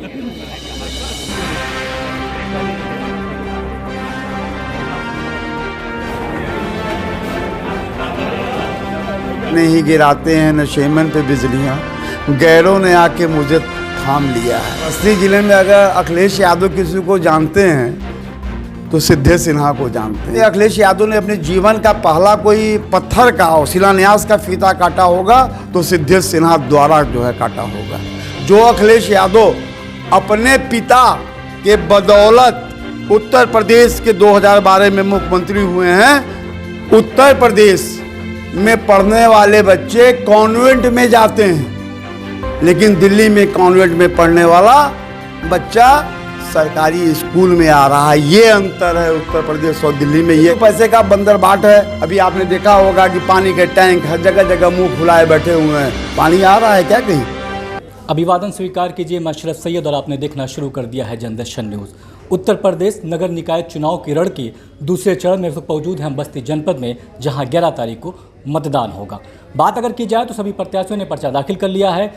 ने ही गिराते हैं नशेमन पे बिजलियां, गैरों ने आके मुझे थाम लिया है। बस्ती जिले में अगर अखिलेश यादव किसी को जानते हैं तो सिद्धेश्वर सिन्हा को जानते हैं। अखिलेश यादव ने अपने जीवन का पहला कोई पत्थर का शिलान्यास का फीता काटा होगा तो सिद्धेश्वर सिन्हा द्वारा जो है काटा होगा। जो अखिलेश यादव अपने पिता के बदौलत उत्तर प्रदेश के 2012 में मुख्यमंत्री हुए हैं। उत्तर प्रदेश में पढ़ने वाले बच्चे कॉन्वेंट में जाते हैं, लेकिन दिल्ली में कॉन्वेंट में पढ़ने वाला बच्चा सरकारी स्कूल में आ रहा है। ये अंतर है उत्तर प्रदेश और दिल्ली में। ये पैसे का बंदरबाट है। अभी आपने देखा होगा कि पानी के टैंक हर जगह जगह मुंह फुलाए बैठे हुए हैं। पानी आ रहा है क्या कहीं? अभिवादन स्वीकार कीजिए, मैं अशरफ सैयद और आपने देखना शुरू कर दिया है जनदर्शन न्यूज़। उत्तर प्रदेश नगर निकाय चुनाव की रण के दूसरे चरण में मौजूद हैं बस्ती जनपद में, जहां 11 तारीख को मतदान होगा। बात अगर की जाए तो सभी प्रत्याशियों ने पर्चा दाखिल कर लिया है।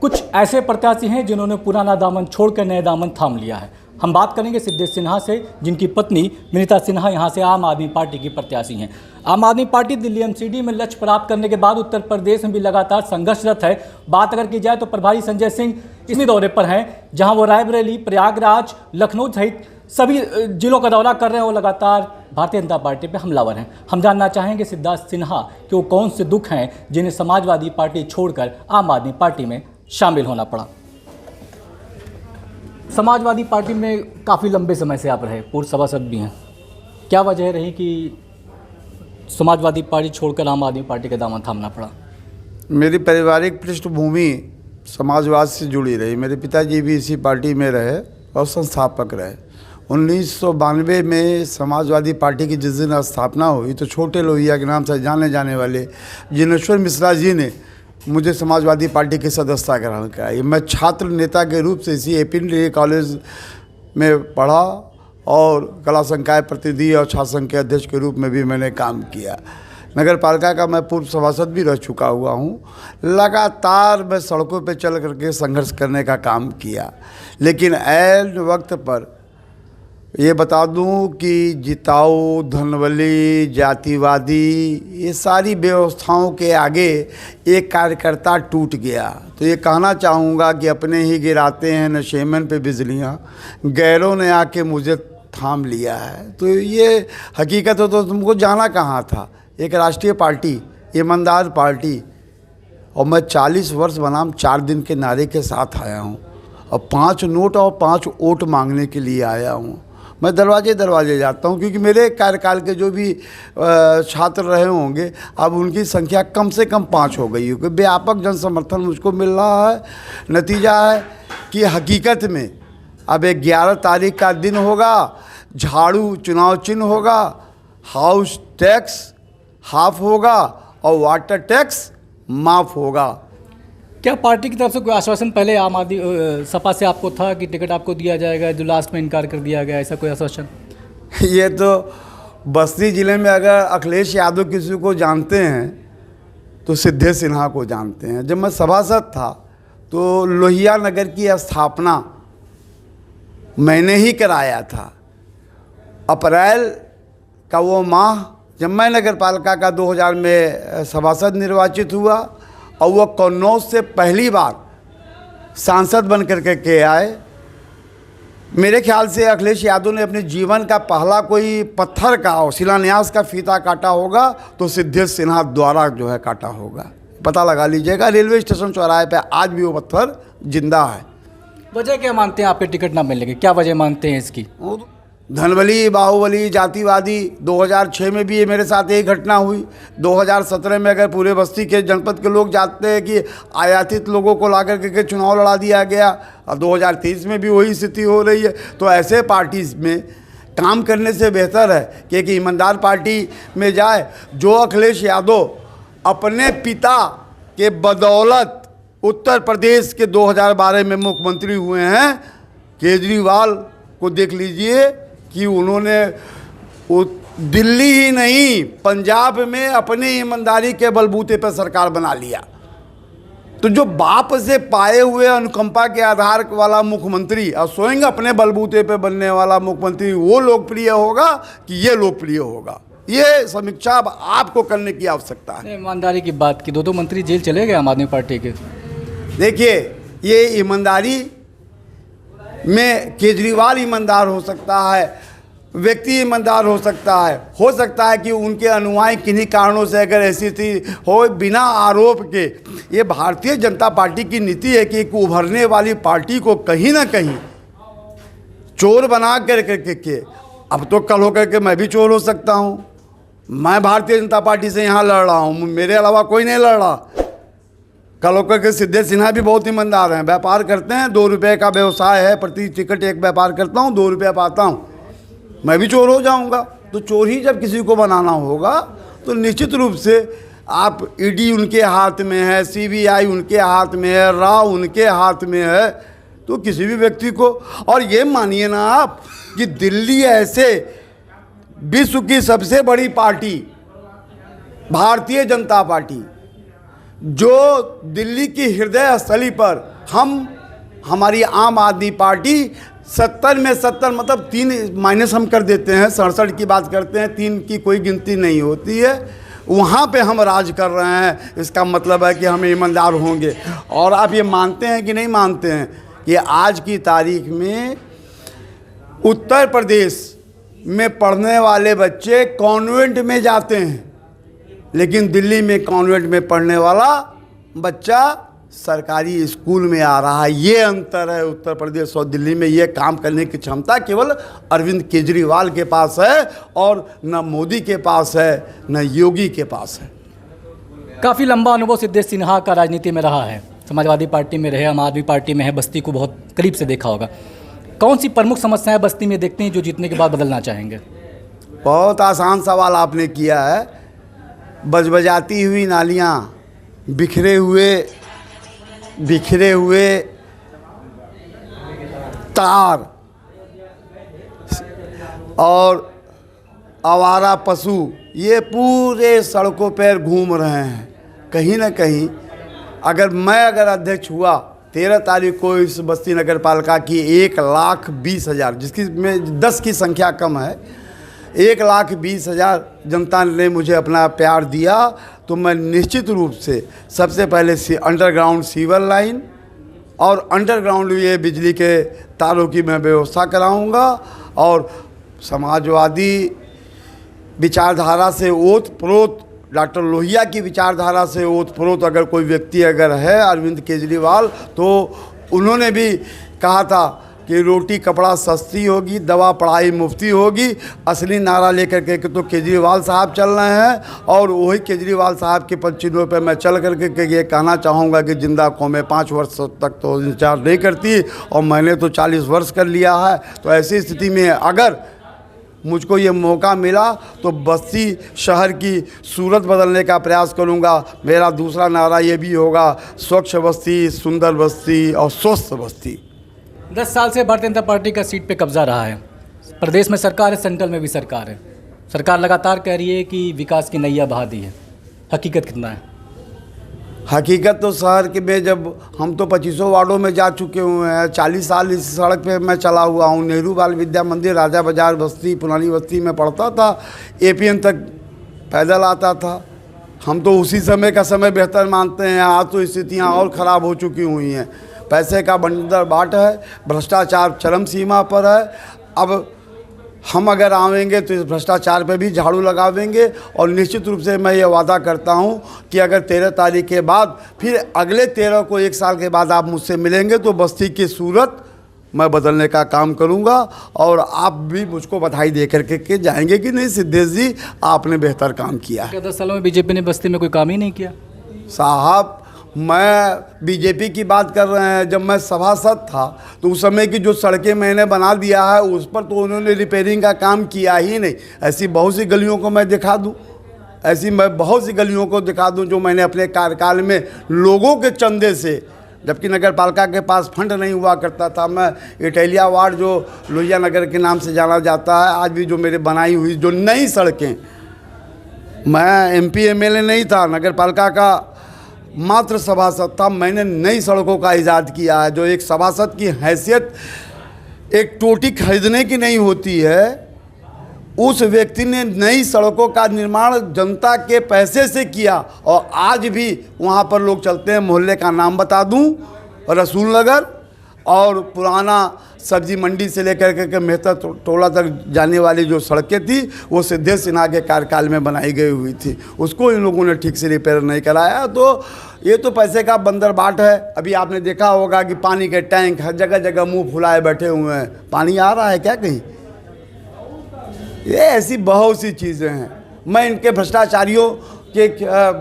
कुछ ऐसे प्रत्याशी हैं जिन्होंने पुराना दामन छोड़कर नए दामन थाम लिया है। हम बात करेंगे सिद्धेश्वर सिन्हा से, जिनकी पत्नी विनीता सिन्हा यहाँ से आम आदमी पार्टी की प्रत्याशी हैं। आम आदमी पार्टी दिल्ली एमसीडी में लक्ष्य प्राप्त करने के बाद उत्तर प्रदेश में भी लगातार संघर्षरत है। बात अगर की जाए तो प्रभारी संजय सिंह इसी दौरे पर हैं, जहां वो रायबरेली, प्रयागराज, लखनऊ सहित सभी जिलों का दौरा कर रहे हैं। वो लगातार भारतीय जनता पार्टी पे हमलावर हैं। हम जानना चाहेंगे सिद्धार्थ सिन्हा कि वो कौन से दुख हैं जिन्हें समाजवादी पार्टी छोड़कर आम आदमी पार्टी में शामिल होना पड़ा। समाजवादी पार्टी में काफ़ी लंबे समय से आप रहे, पूर्व सभासद भी हैं। क्या वजह रही कि समाजवादी पार्टी छोड़कर आम आदमी पार्टी का दामन थामना पड़ा? मेरी पारिवारिक पृष्ठभूमि समाजवाद से जुड़ी रही। मेरे पिताजी भी इसी पार्टी में रहे और संस्थापक रहे। 1992 में समाजवादी पार्टी की जिस दिन स्थापना हुई तो छोटे लोहिया के नाम से जाने जाने वाले जिनेश्वर मिश्रा जी ने मुझे समाजवादी पार्टी की सदस्यता ग्रहण कराई। मैं छात्र नेता के रूप से इसी एपी डिग्री कॉलेज में पढ़ा और कला संकाय प्रतिनिधि और छात्र संघ के अध्यक्ष के रूप में भी मैंने काम किया। नगर पालिका का मैं पूर्व सभासद भी रह चुका हुआ हूँ। लगातार मैं सड़कों पे चल करके संघर्ष करने का काम किया, लेकिन ऐन वक्त पर ये बता दूं कि जिताऊ, धनबली, जातिवादी, ये सारी व्यवस्थाओं के आगे एक कार्यकर्ता टूट गया। तो ये कहना चाहूँगा कि अपने ही गिराते हैं नशेमन पे बिजलियाँ, गैरों ने आके मुझे थाम लिया है। तो ये हकीकत हो तो तुमको जाना कहाँ था। एक राष्ट्रीय पार्टी, ईमानदार पार्टी, और मैं 40 वर्ष बनाम 4 दिन के नारे के साथ आया हूँ और 5 नोट और 5 वोट मांगने के लिए आया हूँ। मैं दरवाजे दरवाजे जाता हूँ, क्योंकि मेरे कार्यकाल के जो भी छात्र रहे होंगे अब उनकी संख्या कम से कम 5 हो गई होगी। व्यापक जन समर्थन मुझको मिल रहा है। नतीजा है कि हकीकत में अब 11 तारीख का दिन होगा, झाड़ू चुनाव चिन्ह होगा, हाउस टैक्स हाफ होगा और वाटर टैक्स माफ़ होगा। क्या पार्टी की तरफ से कोई आश्वासन पहले आम आदमी सपा से आपको था कि टिकट आपको दिया जाएगा, जो लास्ट में इनकार कर दिया गया, ऐसा कोई आश्वासन? ये तो बस्ती ज़िले में अगर अखिलेश यादव किसी को जानते हैं तो सिद्धेश्वर सिन्हा को जानते हैं। जब मैं सभासद था तो लोहिया नगर की स्थापना मैंने ही कराया था। अप्रैल का वो माह जब मैं नगर पालिका का 2000 में सभासद निर्वाचित हुआ और वो कन्नौज से पहली बार सांसद बन करके के आए। मेरे ख्याल से अखिलेश यादव ने अपने जीवन का पहला कोई पत्थर का शिलान्यास का फीता काटा होगा तो सिद्धेश्वर सिन्हा द्वारा जो है काटा होगा। पता लगा लीजिएगा, रेलवे स्टेशन चौराहे पे आज भी वो पत्थर जिंदा है। वजह क्या मानते हैं आपके टिकट ना मिलने की? क्या वजह मानते हैं इसकी? धनबली, बाहुबली, जातिवादी। 2006 में भी ये मेरे साथ एक घटना हुई। 2017 में अगर पूरे बस्ती के जनपद के लोग जानते हैं कि आयातित लोगों को ला करके चुनाव लड़ा दिया गया, और 2023 में भी वही स्थिति हो रही है। तो ऐसे पार्टी में काम करने से बेहतर है कि एक ईमानदार पार्टी में जाए। जो अखिलेश यादव अपने पिता के बदौलत उत्तर प्रदेश के 2012 में मुख्यमंत्री हुए हैं, केजरीवाल को देख लीजिए कि उन्होंने दिल्ली ही नहीं पंजाब में अपनी ईमानदारी के बलबूते पर सरकार बना लिया। तो जो बाप से पाए हुए अनुकंपा के आधार वाला मुख्यमंत्री और स्वयं अपने बलबूते पे बनने वाला मुख्यमंत्री वो लोकप्रिय होगा कि ये लोकप्रिय होगा, ये समीक्षा अब आपको करने की आवश्यकता है। ईमानदारी की बात की, दो मंत्री जेल चले गए आम आदमी पार्टी के। देखिए, ये ईमानदारी में केजरीवाल ईमानदार हो सकता है, व्यक्ति ईमानदार हो सकता है कि उनके अनुयायी किन्हीं कारणों से अगर ऐसी थी हो, बिना आरोप के। ये भारतीय जनता पार्टी की नीति है कि एक उभरने वाली पार्टी को कहीं ना कहीं चोर बना के अब तो कल होकर के मैं भी चोर हो सकता हूँ। मैं भारतीय जनता पार्टी से यहाँ लड़ रहा हूँ, मेरे अलावा कोई नहीं लड़ रहा। कल होकर के सिद्धेश सिन्हा भी बहुत ईमानदार हैं, व्यापार करते हैं, 2 रुपये का व्यवसाय है, प्रति टिकट एक व्यापार करता हूँ, 2 रुपये पाता हूँ। मैं भी चोर हो जाऊंगा। तो चोर ही जब किसी को बनाना होगा तो निश्चित रूप से आप ईडी उनके हाथ में है, सीबीआई उनके हाथ में है, राव उनके हाथ में है, तो किसी भी व्यक्ति को। और ये मानिए ना आप कि दिल्ली ऐसे विश्व की सबसे बड़ी पार्टी भारतीय जनता पार्टी, जो दिल्ली की हृदय स्थली पर हमारी आम आदमी पार्टी 70 में 70 मतलब 3 माइनस हम कर देते हैं, 67 की बात करते हैं, 3 की कोई गिनती नहीं होती है, वहाँ पे हम राज कर रहे हैं। इसका मतलब है कि हम ईमानदार होंगे। और आप ये मानते हैं कि नहीं मानते हैं कि आज की तारीख में उत्तर प्रदेश में पढ़ने वाले बच्चे कॉन्वेंट में जाते हैं, लेकिन दिल्ली में कॉन्वेंट में पढ़ने वाला बच्चा सरकारी स्कूल में आ रहा है। ये अंतर है उत्तर प्रदेश और दिल्ली में। ये काम करने की क्षमता केवल अरविंद केजरीवाल के पास है और न मोदी के पास है, न योगी के पास है। काफ़ी लंबा अनुभव सिद्धेश सिन्हा का राजनीति में रहा है, समाजवादी पार्टी में रहे, आम आदमी पार्टी में है, बस्ती को बहुत करीब से देखा होगा। कौन सी प्रमुख समस्याएं बस्ती में देखते हैं जो जीतने के बाद बदलना चाहेंगे? बहुत आसान सवाल आपने किया है। बजबजाती हुई नालियाँ, बिखरे हुए तार और आवारा पशु ये पूरे सड़कों पर घूम रहे हैं। कहीं ना कहीं अगर अध्यक्ष हुआ 13 तारीख को इस बस्ती नगर पालिका की 1,20,000, जिसकी में 10 की संख्या कम है, 1,20,000 जनता ने मुझे अपना प्यार दिया, तो मैं निश्चित रूप से सबसे पहले अंडरग्राउंड सीवर लाइन और अंडरग्राउंड ये बिजली के तारों की मैं व्यवस्था कराऊंगा। और समाजवादी विचारधारा से ओत-प्रोत, डॉक्टर लोहिया की विचारधारा से ओत-प्रोत अगर कोई व्यक्ति अगर है अरविंद केजरीवाल, तो उन्होंने भी कहा था कि रोटी कपड़ा सस्ती होगी, दवा पढ़ाई मुफ्ती होगी। असली नारा लेकर के तो केजरीवाल साहब चल रहे हैं और वही केजरीवाल साहब के पदचिन्हों पर मैं चल करके ये कहना चाहूँगा कि जिंदा कौमें 5 वर्ष तक तो इंतजार नहीं करती और मैंने तो 40 वर्ष कर लिया है। तो ऐसी स्थिति में अगर मुझको ये मौका मिला तो बस्ती शहर की सूरत बदलने का प्रयास करूँगा। मेरा दूसरा नारा ये भी होगा, स्वच्छ बस्ती, सुंदर बस्ती और स्वस्थ बस्ती। 10 साल से भारतीय जनता पार्टी का सीट पे कब्जा रहा है। प्रदेश में सरकार है, सेंट्रल में भी सरकार है। सरकार लगातार कह रही है कि विकास की नैया बहा दी है। हकीकत कितना है? हकीकत तो शहर के में जब हम तो 25 वार्डों में जा चुके हुए हैं, 40 साल इस सड़क पे मैं चला हुआ हूँ। नेहरू बाल विद्या मंदिर, राजा बाजार बस्ती, पुरानी बस्ती में पढ़ता था, एपीएन तक पैदल आता था। हम तो उसी समय का समय बेहतर मानते हैं। आज तो स्थितियाँ और ख़राब हो चुकी हुई हैं। पैसे का बंदर बाट है, भ्रष्टाचार चरम सीमा पर है। अब हम अगर आवेंगे तो इस भ्रष्टाचार पे भी झाड़ू लगावेंगे और निश्चित रूप से मैं ये वादा करता हूँ कि अगर 13 तारीख के बाद फिर अगले 13 को 1 साल के बाद आप मुझसे मिलेंगे तो बस्ती की सूरत मैं बदलने का काम करूँगा और आप भी मुझको बधाई दे करके जाएंगे कि नहीं सिद्धेश जी, आपने बेहतर काम किया है। 10 सालों में बीजेपी ने बस्ती में कोई काम ही नहीं किया साहब। मैं बीजेपी की बात कर रहे हैं। जब मैं सभासद था तो उस समय की जो सड़कें मैंने बना दिया है उस पर तो उन्होंने रिपेयरिंग का काम किया ही नहीं। ऐसी बहुत सी गलियों को मैं दिखा दूं, मैं बहुत सी गलियों को दिखा दूं जो मैंने अपने कार्यकाल में लोगों के चंदे से, जबकि नगर पालिका के पास फंड नहीं हुआ करता था। मैं इटैलिया वार्ड जो लोहिया नगर के नाम से जाना जाता है, आज भी जो मेरे बनाई हुई जो नई सड़कें, मैं MP MLA नहीं था, नगर पालिका का मात्र सभासद था, मैंने नई सड़कों का इजाद किया है। जो एक सभासद की हैसियत एक टोटी खरीदने की नहीं होती है, उस व्यक्ति ने नई सड़कों का निर्माण जनता के पैसे से किया। और आज भी वहाँ पर लोग चलते हैं। मोहल्ले का नाम बता दूँ, रसूल नगर, और पुराना सब्जी मंडी से लेकर के मेहता टोला तक जाने वाली जो सड़कें थी वो सिद्धेश सिन्हा के कार्यकाल में बनाई गई हुई थी। उसको इन लोगों ने ठीक से रिपेयर नहीं कराया। तो ये तो पैसे का बंदरबाट है। अभी आपने देखा होगा कि पानी के टैंक हर जगह जगह मुंह फुलाए बैठे हुए हैं। पानी आ रहा है क्या कहीं? ये ऐसी बहुत सी चीज़ें हैं। मैं इनके भ्रष्टाचारियों के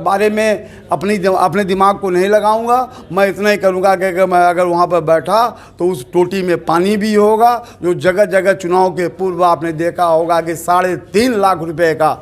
बारे में अपने दिमाग को नहीं लगाऊंगा। मैं इतना ही करूंगा कि मैं अगर वहाँ पर बैठा तो उस टोटी में पानी भी होगा। जो जगह जगह चुनाव के पूर्व आपने देखा होगा कि 3.5 लाख रुपए का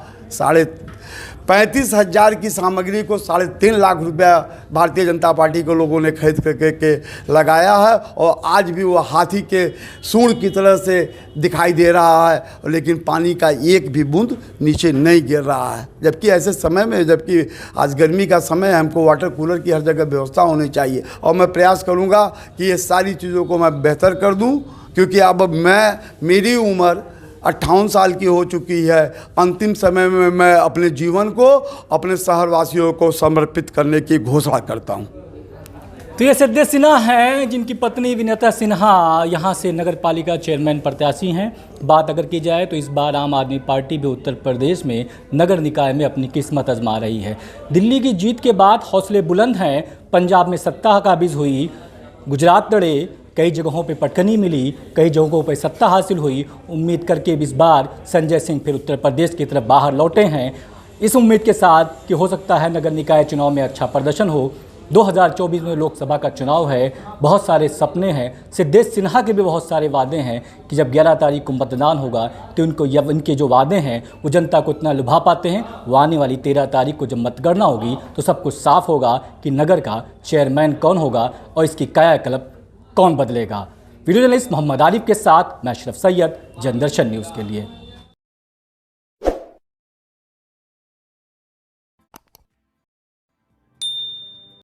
35,000 की सामग्री को 3.5 लाख रुपया भारतीय जनता पार्टी के लोगों ने खरीद करके लगाया है। और आज भी वो हाथी के सूंड की तरह से दिखाई दे रहा है, लेकिन पानी का एक भी बूंद नीचे नहीं गिर रहा है। जबकि ऐसे समय में, जबकि आज गर्मी का समय है, हमको वाटर कूलर की हर जगह व्यवस्था होनी चाहिए। और मैं प्रयास करूँगा कि ये सारी चीज़ों को मैं बेहतर कर दूँ, क्योंकि अब मेरी उम्र 58 साल की हो चुकी है। अंतिम समय में मैं अपने जीवन को अपने शहरवासियों को समर्पित करने की घोषणा करता हूं। तो ये सिद्धेश सिन्हा हैं, जिनकी पत्नी विनीता सिन्हा यहाँ से नगर पालिका चेयरमैन प्रत्याशी हैं। बात अगर की जाए तो इस बार आम आदमी पार्टी भी उत्तर प्रदेश में नगर निकाय में अपनी किस्मत आजमा रही है। दिल्ली की जीत के बाद हौसले बुलंद हैं। पंजाब में सत्ता काबिज हुई, गुजरात लड़े, कई जगहों पे पटकनी मिली, कई जगहों पे सत्ता हासिल हुई। उम्मीद करके इस बार संजय सिंह फिर उत्तर प्रदेश की तरफ बाहर लौटे हैं, इस उम्मीद के साथ कि हो सकता है नगर निकाय चुनाव में अच्छा प्रदर्शन हो। 2024 में लोकसभा का चुनाव है, बहुत सारे सपने हैं। सिद्धेश सिन्हा के भी बहुत सारे वादे हैं कि जब 11 तारीख को मतदान होगा तो इनके जो वादे हैं वो जनता को इतना लुभा पाते हैं। वो आने वाली 13 तारीख को जब मतगणना होगी तो सब कुछ साफ होगा कि नगर का चेयरमैन कौन होगा और इसकी कायाकल्प कौन बदलेगा। वीडियो जर्नलिस्ट मोहम्मद आरिफ के साथ मैं अशरफ सैयद, जनदर्शन न्यूज़ के लिए।